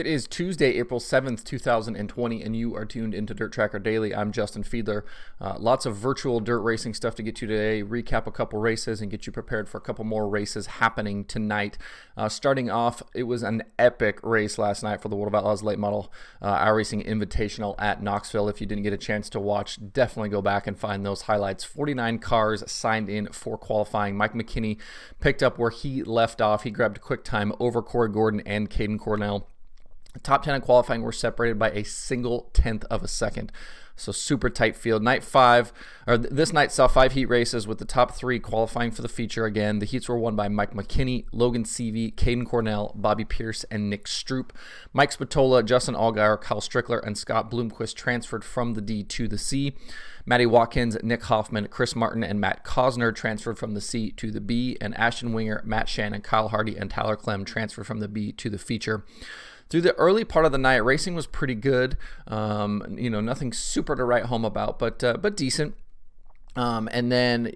It is Tuesday, April 7th, 2020, and you are tuned into DIRTRACKR Daily. I'm Justin Fiedler. Lots of virtual dirt racing stuff to get to today, recap a couple races, and get you prepared for a couple more races happening tonight. Starting off, it was an epic race last night for the World of Outlaws late model iRacing Invitational at Knoxville. If you didn't get a chance to watch, definitely go back and find those highlights. 49 cars signed in for qualifying. Mike McKinney picked up where he left off. He grabbed a quick time over Corey Gordon and Caden Cornell. The top 10 in qualifying were separated by a single tenth of a second. So super tight field. This night saw 5 heat races with the top 3 qualifying for the feature again. The heats were won by Mike McKinney, Logan Seavey, Caden Cornell, Bobby Pierce, and Nick Stroop. Mike Spatola, Justin Allgaier, Kyle Strickler, and Scott Bloomquist transferred from the D to the C. Matty Watkins, Nick Hoffman, Chris Martin, and Matt Cosner transferred from the C to the B. And Ashton Winger, Matt Shannon, Kyle Hardy, and Tyler Clem transferred from the B to the feature. Through the early part of the night, racing was pretty good. Nothing super to write home about, but decent. And then,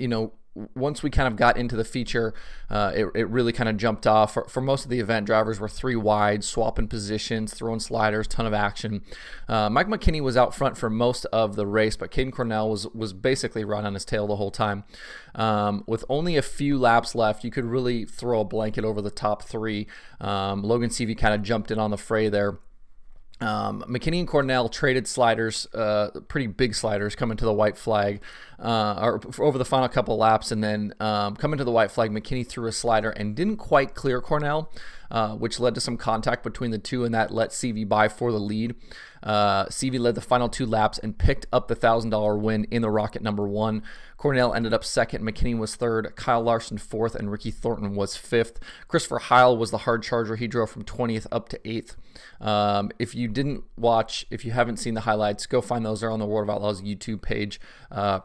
once we kind of got into the feature, it really kind of jumped off. For most of the event, drivers were 3 wide, swapping positions, throwing sliders, ton of action. Mike McKinney was out front for most of the race, but Caden Cornell was basically right on his tail the whole time. With only a few laps left, you could really throw a blanket over the top 3. Logan Seavey kind of jumped in on the fray there. McKinney and Cornell traded sliders, pretty big sliders, coming to the white flag over the final couple laps, and then coming to the white flag, McKinney threw a slider and didn't quite clear Cornell, which led to some contact between the two, and that let Seavey by for the lead. Seavey led the final 2 laps and picked up the $1,000 win in the Rocket number 1. Cornell ended up 2nd, McKinney was 3rd, Kyle Larson 4th, and Ricky Thornton was 5th. Christopher Heil was the hard charger. He drove from 20th up to 8th. If you didn't watch, if you haven't seen the highlights, go find those. They're on the World of Outlaws YouTube page.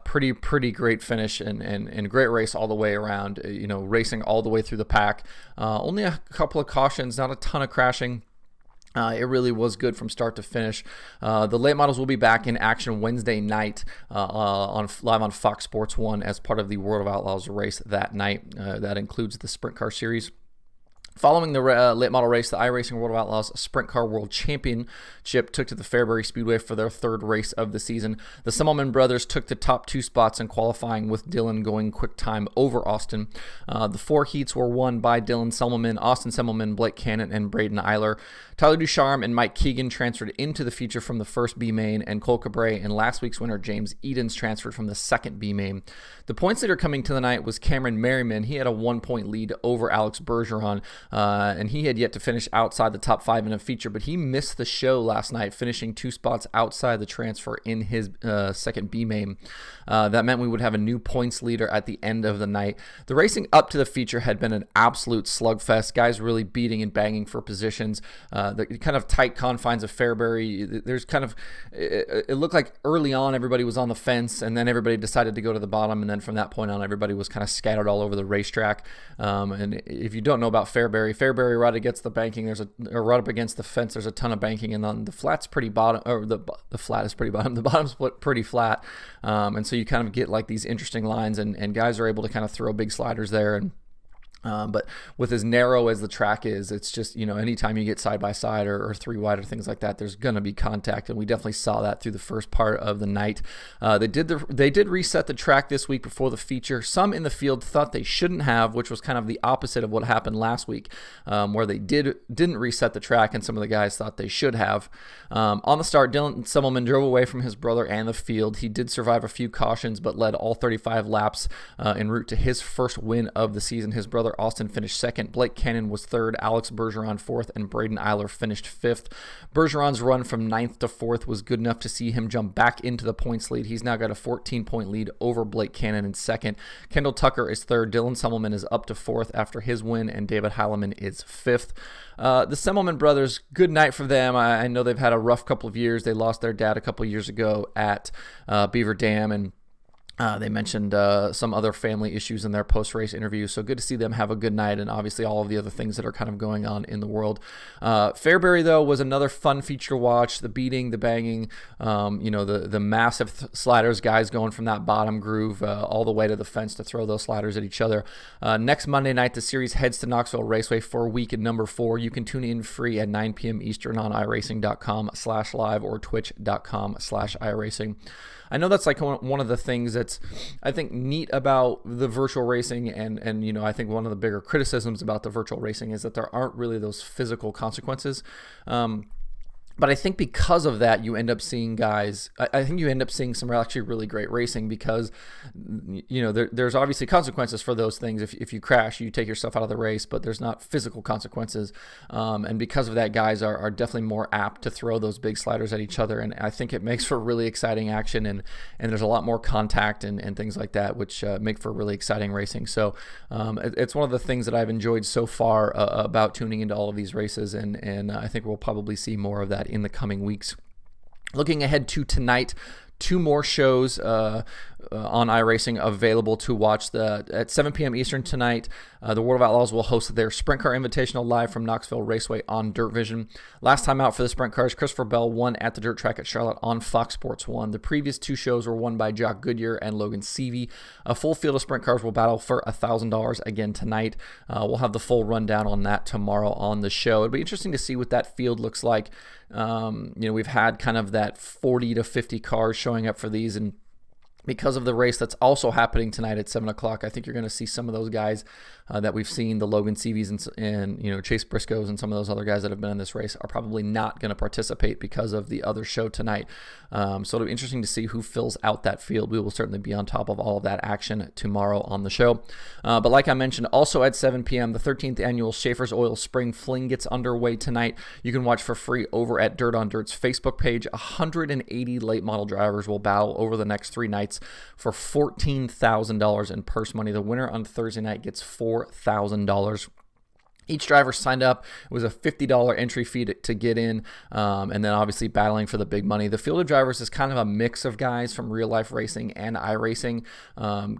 Pretty great finish and great race all the way around, racing all the way through the pack. Only a couple of cautions, not a ton of crashing. It really was good from start to finish. The late models will be back in action Wednesday night live on Fox Sports 1 as part of the World of Outlaws race that night. That includes the Sprint Car Series. Following the late model race, the iRacing World of Outlaws Sprint Car World Championship took to the Fairbury Speedway for their 3rd race of the season. The Semmelman brothers took the top 2 spots in qualifying, with Dylan going quick time over Austin. The 4 heats were won by Dylan Semmelman, Austin Semmelman, Blake Cannon, and Braden Eiler. Tyler Ducharme and Mike Keegan transferred into the feature from the 1st B main, and Cole Cabre and last week's winner James Edens transferred from the 2nd B main. The points leader coming to the night was Cameron Merriman. He had a 1-point lead over Alex Bergeron. And he had yet to finish outside the top 5 in a feature, but he missed the show last night, finishing 2 spots outside the transfer in his 2nd B main. That meant we would have a new points leader at the end of the night. The racing up to the feature had been an absolute slugfest. Guys really beating and banging for positions. The kind of tight confines of Fairbury, there's kind of, it looked like early on everybody was on the fence, and then everybody decided to go to the bottom, and then from that point on everybody was kind of scattered all over the racetrack. And if you don't know about Fairbury right against the banking, or right up against the fence, there's a ton of banking, and then the flat's pretty bottom, or the flat is pretty bottom, the bottom's pretty flat, and so you kind of get like these interesting lines, and guys are able to kind of throw big sliders there. And but with as narrow as the track is, it's just, anytime you get side by side or 3 wide or things like that, there's going to be contact, and we definitely saw that through the first part of the night. They did reset the track this week before the feature. Some in the field thought they shouldn't have, which was kind of the opposite of what happened last week, where they didn't reset the track, and some of the guys thought they should have. On the start, Dylan Semmelman drove away from his brother and the field. He did survive a few cautions, but led all 35 laps en route to his first win of the season. His brother Austin finished 2nd, Blake Cannon was 3rd, Alex Bergeron 4th, and Braden Eiler finished 5th. Bergeron's run from 9th to 4th was good enough to see him jump back into the points lead. He's now got a 14-point lead over Blake Cannon in 2nd. Kendall Tucker is 3rd, Dylan Semmelman is up to 4th after his win, and David Heileman is 5th. The Semmelman brothers, good night for them. I know they've had a rough couple of years. They lost their dad a couple of years ago at Beaver Dam, and They mentioned some other family issues in their post-race interview, so good to see them have a good night, and obviously all of the other things that are kind of going on in the world. Fairbury, though, was another fun feature to watch. The beating, the banging, the massive sliders, guys going from that bottom groove all the way to the fence to throw those sliders at each other. Next Monday night, the series heads to Knoxville Raceway for week number 4. You can tune in free at 9 p.m. Eastern on iRacing.com/live or twitch.com/iRacing. I know that's like one of the things that's, I think, neat about the virtual racing, and I think one of the bigger criticisms about the virtual racing is that there aren't really those physical consequences. But I think because of that, you end up seeing guys, I think you end up seeing some actually really great racing because, there's obviously consequences for those things. If you crash, you take yourself out of the race, but there's not physical consequences. And because of that, guys are definitely more apt to throw those big sliders at each other. And I think it makes for really exciting action, and there's a lot more contact and things like that, which make for really exciting racing. So it's one of the things that I've enjoyed so far about tuning into all of these races. And I think we'll probably see more of that in the coming weeks. Looking ahead to tonight, 2 more shows on iRacing available to watch. At 7 p.m. Eastern tonight, the World of Outlaws will host their Sprint Car Invitational live from Knoxville Raceway on Dirt Vision. Last time out for the Sprint Cars, Christopher Bell won at the Dirt Track at Charlotte on Fox Sports 1. The previous 2 shows were won by Jock Goodyear and Logan Seavey. A full field of Sprint Cars will battle for $1,000 again tonight. We'll have the full rundown on that tomorrow on the show. It'll be interesting to see what that field looks like. We've had kind of that 40 to 50 cars showing up for these, and because of the race that's also happening tonight at 7 o'clock, I think you're going to see some of those guys that we've seen, the Logan Seaveys and Chase Briscoes and some of those other guys that have been in this race are probably not going to participate because of the other show tonight. So it'll be interesting to see who fills out that field. We will certainly be on top of all of that action tomorrow on the show. But like I mentioned, also at 7 p.m., the 13th annual Schafer's Oil Spring Fling gets underway tonight. You can watch for free over at Dirt on Dirt's Facebook page. 180 late model drivers will battle over the next 3 nights for $14,000 in purse money. The winner on Thursday night gets $4,000. Each driver signed up. It was a $50 entry fee to get in, and then obviously battling for the big money. The field of drivers is kind of a mix of guys from real life racing and iRacing.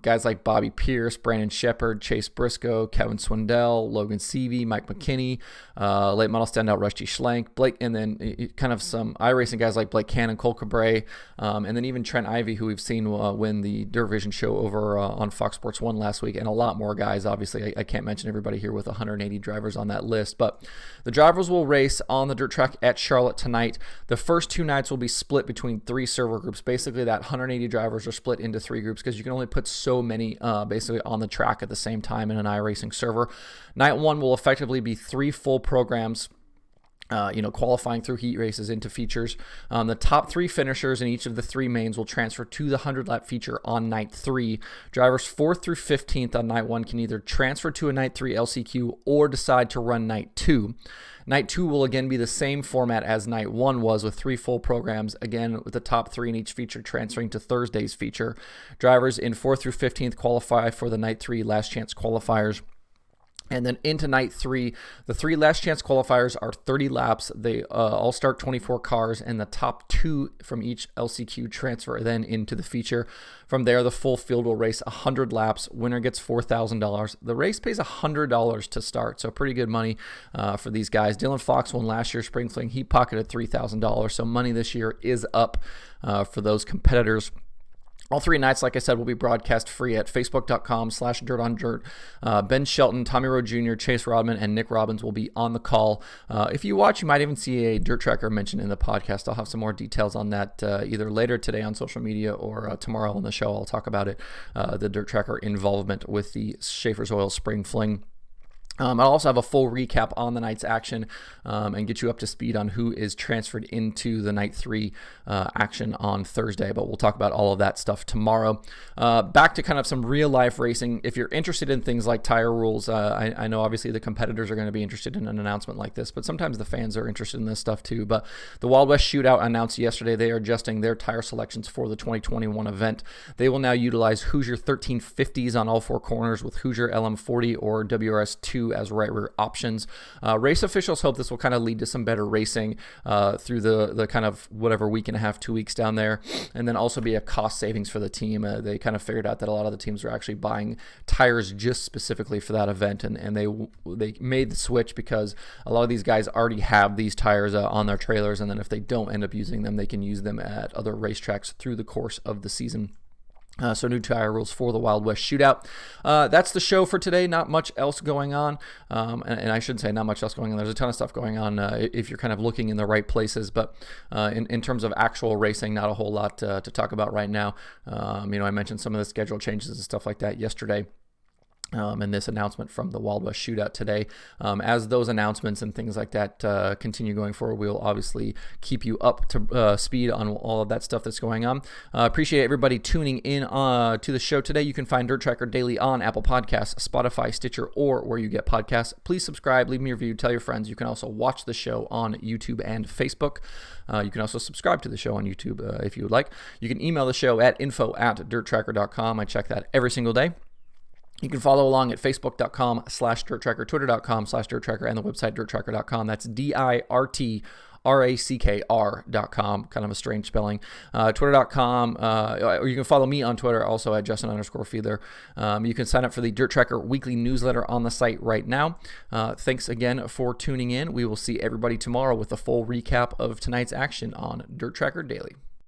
Guys like Bobby Pierce, Brandon Shepard, Chase Briscoe, Kevin Swindell, Logan Seavey, Mike McKinney, late model standout Rusty Schlenk, Blake, and then kind of some iRacing guys like Blake Cannon, Cole Cabre, and then even Trent Ivey, who we've seen win the Dirt Vision show over on Fox Sports 1 last week, and a lot more guys. Obviously, I can't mention everybody here with 180 drivers on that list, but the drivers will race on the dirt track at Charlotte tonight. The first 2 nights will be split between 3 server groups. Basically, that 180 drivers are split into 3 groups because you can only put so many basically on the track at the same time in an iRacing server. Night 1 will effectively be 3 full programs, qualifying through heat races into features. The top 3 finishers in each of the 3 mains will transfer to the 100-lap feature on night 3. Drivers 4th through 15th on night 1 can either transfer to a night 3 LCQ or decide to run night 2. Night 2 will again be the same format as night 1 was, with 3 full programs, again with the top 3 in each feature transferring to Thursday's feature. Drivers in 4th through 15th qualify for the night 3 last chance qualifiers. And then into night 3, the 3 last chance qualifiers are 30 laps. They all start 24 cars, and the top 2 from each LCQ transfer then into the feature. From there, the full field will race 100 laps. Winner gets $4,000. The race pays $100 to start, so pretty good money for these guys. Dylan Fox won last year's Spring Fling. He pocketed $3,000, so money this year is up for those competitors. All 3 nights, like I said, will be broadcast free at facebook.com/dirtondirt. Ben Shelton, Tommy Rowe Jr., Chase Rodman, and Nick Robbins will be on the call. If you watch, you might even see a Dirt Tracker mentioned in the podcast. I'll have some more details on that either later today on social media or tomorrow on the show. I'll talk about it, the Dirt Tracker involvement with the Schafer's Oil Spring Fling. I'll also have a full recap on the night's action and get you up to speed on who is transferred into the night 3 action on Thursday, but we'll talk about all of that stuff tomorrow. Back to kind of some real life racing. If you're interested in things like tire rules, I know obviously the competitors are going to be interested in an announcement like this, but sometimes the fans are interested in this stuff too. But the Wild West Shootout announced yesterday they are adjusting their tire selections for the 2021 event. They will now utilize Hoosier 1350s on all 4 corners with Hoosier LM40 or WRS2 2 as right rear options. Race officials hope this will kind of lead to some better racing through the kind of whatever week and a half, 2 weeks down there, and then also be a cost savings for the team. They kind of figured out that a lot of the teams are actually buying tires just specifically for that event, and they made the switch because a lot of these guys already have these tires on their trailers, and then if they don't end up using them, they can use them at other racetracks through the course of the season. So new tire rules for the Wild West Shootout. That's the show for today. Not much else going on. And I shouldn't say not much else going on. There's a ton of stuff going on if you're kind of looking in the right places. But in terms of actual racing, not a whole lot to talk about right now. I mentioned some of the schedule changes and stuff like that yesterday. And this announcement from the Wild West Shootout today. As those announcements and things like that continue going forward, we'll obviously keep you up to speed on all of that stuff that's going on. Appreciate everybody tuning in to the show today. You can find DIRTRACKR Daily on Apple Podcasts, Spotify, Stitcher, or where you get podcasts. Please subscribe, leave me a review, tell your friends. You can also watch the show on YouTube and Facebook. You can also subscribe to the show on YouTube if you would like. You can email the show at info@dirtracker.com. I check that every single day. You can follow along at facebook.com/DIRTRACKR, twitter.com/DIRTRACKR, and the website DIRTRACKR.com. That's DIRTRACKR.com, kind of a strange spelling. Twitter.com, or you can follow me on Twitter also at Justin_Fiedler. You can sign up for the DIRTRACKR weekly newsletter on the site right now. Thanks again for tuning in. We will see everybody tomorrow with a full recap of tonight's action on DIRTRACKR Daily.